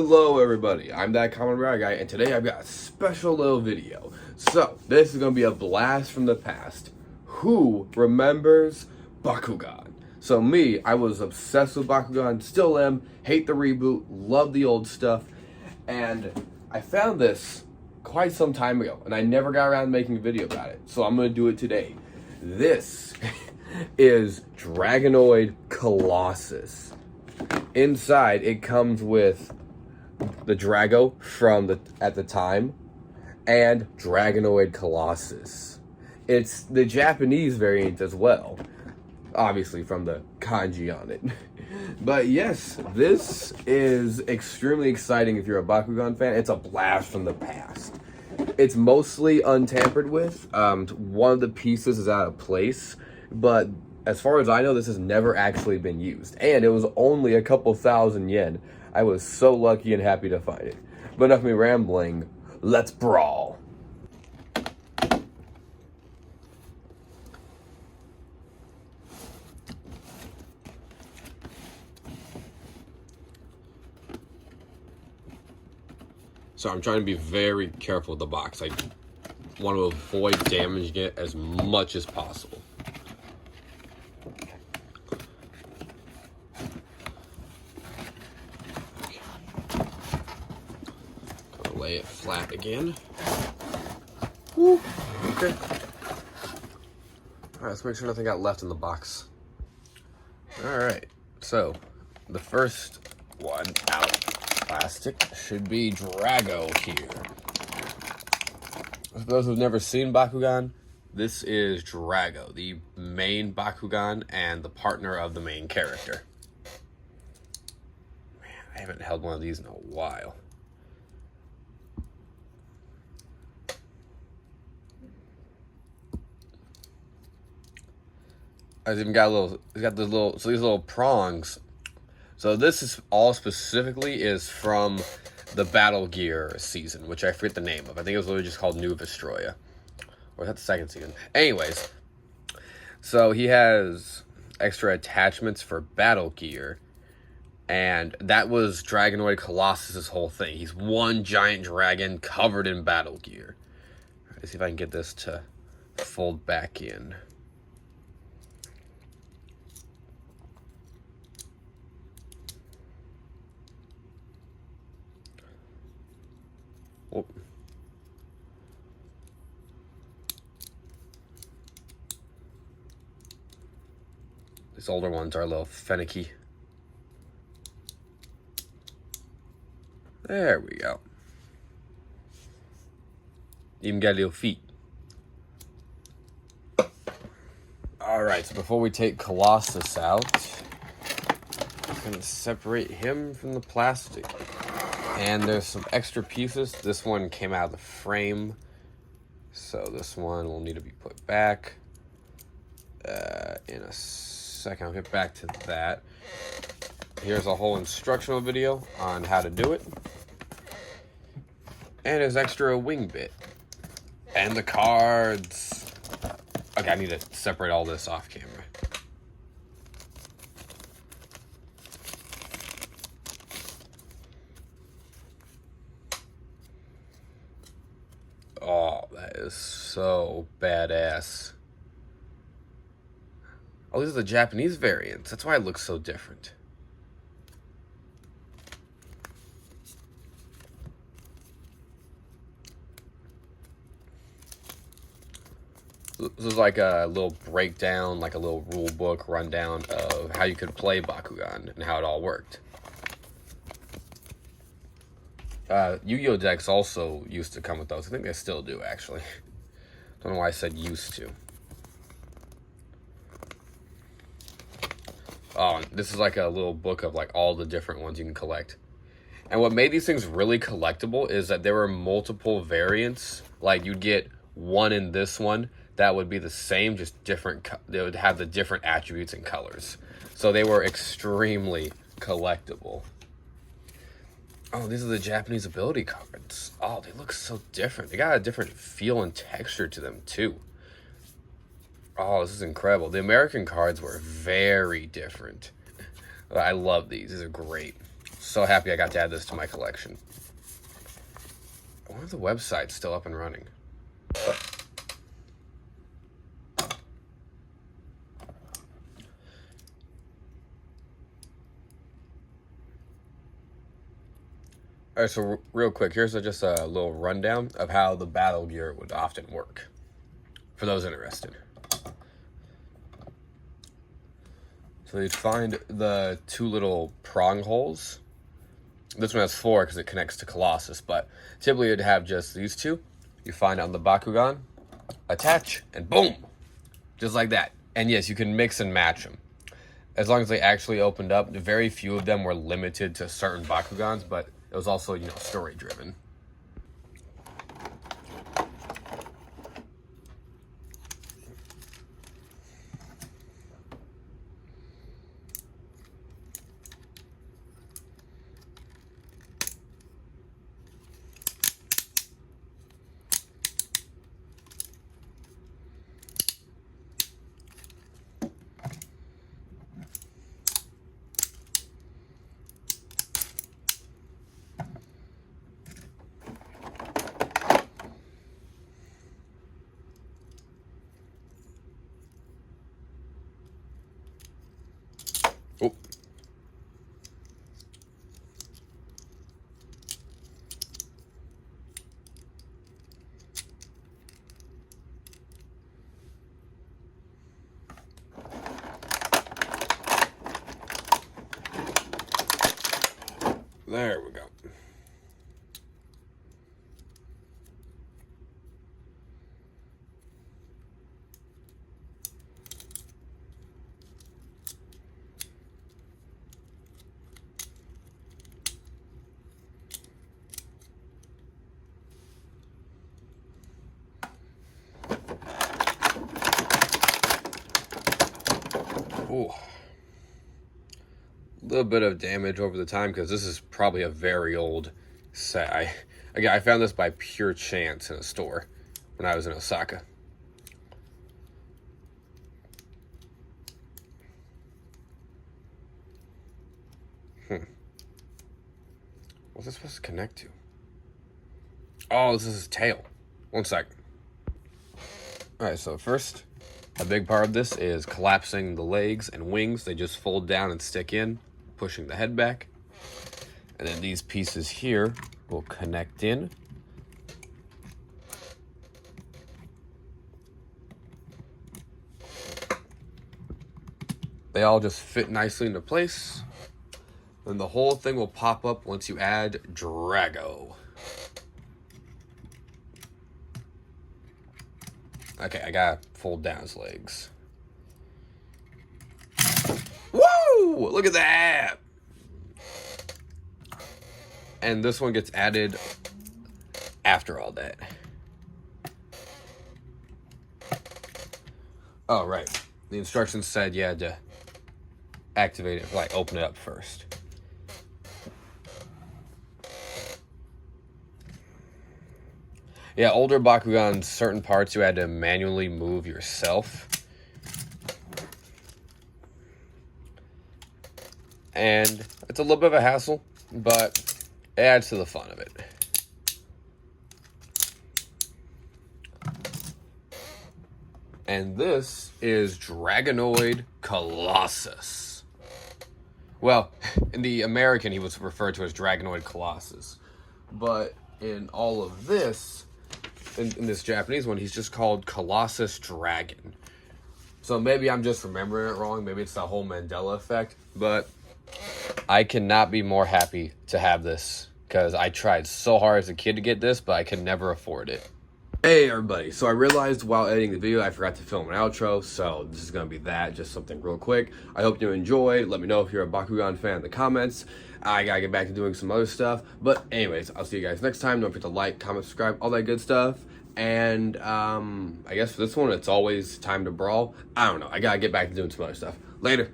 Hello everybody, I'm that common rare guy, and today I've got a special little video. So, this is going to be a blast from the past. Who remembers Bakugan? So me, I was obsessed with Bakugan, still am, hate the reboot, love the old stuff, and I found this quite some time ago, and I never got around to making a video about it, so I'm going to do it today. This is Dragonoid Colossus. Inside, it comes with the Drago from at the time and Dragonoid Colossus. It's the Japanese variant as well, obviously from the kanji on it. But yes, this is extremely exciting if you're a Bakugan fan. It's a blast from the past. It's mostly untampered with. One of the pieces is out of place, but as far as I know, this has never actually been used. And it was only a couple thousand yen. I was so lucky and happy to find it. But enough of me rambling, let's brawl. So I'm trying to be very careful with the box. I want to avoid damaging it as much as possible. Lay it flat again. Woo. Okay. Alright, let's make sure nothing got left in the box. Alright, so the first one out of plastic should be Drago here. For those who've never seen Bakugan, this is Drago, the main Bakugan and the partner of the main character. Man, I haven't held one of these in a while. It's even got a little, it's got these little prongs. So this is all specifically is from the Battle Gear season, which I forget the name of. I think it was literally just called New Vestroya. Or is that the second season? Anyways, so he has extra attachments for Battle Gear. And that was Dragonoid Colossus' whole thing. He's one giant dragon covered in Battle Gear. Let's see if I can get this to fold back in. Oh. These older ones are a little finicky. There we go. Even got little feet. Alright, so before we take Colossus out, I'm going to separate him from the plastic. And there's some extra pieces. This one came out of the frame, so this one will need to be put back. In a second, I'll get back to that. Here's a whole instructional video on how to do it. And there's extra wing bit. And the cards. Okay, I need to separate all this off camera. Oh, that is so badass. Oh, these are the Japanese variants. That's why it looks so different. This is like a little breakdown, like a little rule book rundown of how you could play Bakugan and how it all worked. Yu-Gi-Oh! Decks also used to come with those. I think they still do, actually. Don't know why I said used to. Oh, this is like a little book of like all the different ones you can collect. And what made these things really collectible is that there were multiple variants. Like you'd get one in this one that would be the same, just different. They would have the different attributes and colors. So they were extremely collectible. Oh, these are the Japanese ability cards. Oh, they look so different. They got a different feel and texture to them, too. Oh, this is incredible. The American cards were very different. I love these. These are great. So happy I got to add this to my collection. I wonder if the website's still up and running. Alright, so real quick, here's just a little rundown of how the battle gear would often work, for those interested. So you'd find the two little prong holes. This one has 4 because it connects to Colossus, but typically you'd have just these two. You find on the Bakugan, attach, and boom! Just like that. And yes, you can mix and match them. As long as they actually opened up, very few of them were limited to certain Bakugans, but it was also, you know, story driven. Oh. There we go. Ooh. A little bit of damage over the time because this is probably a very old set. I found this by pure chance in a store when I was in Osaka. What's this supposed to connect to? Oh, this is his tail. One second. Alright, so first, a big part of this is collapsing the legs and wings. They just fold down and stick in, pushing the head back. And then these pieces here will connect in. They all just fit nicely into place. Then the whole thing will pop up once you add Drago. Okay, I gotta fold down his legs. Woo! Look at that! And this one gets added after all that. Oh, right. The instructions said you had to activate it, like open it up first. Yeah, older Bakugan, certain parts you had to manually move yourself. And it's a little bit of a hassle, but it adds to the fun of it. And this is Dragonoid Colossus. Well, in the American, he was referred to as Dragonoid Colossus. But in all of this, in this Japanese one, he's just called Colossus Dragon. So maybe I'm just remembering it wrong. Maybe it's the whole Mandela effect. But I cannot be more happy to have this, because I tried so hard as a kid to get this, but I could never afford it. Hey everybody, so I realized while editing the video I forgot to film an outro, so this is going to be that, just something real quick. I hope you enjoyed. Let me know if you're a Bakugan fan in the comments. I gotta get back to doing some other stuff, but anyways, I'll see you guys next time. Don't forget to like, comment, subscribe, all that good stuff. And I guess for this one, it's always time to brawl. I don't know, I gotta get back to doing some other stuff. Later.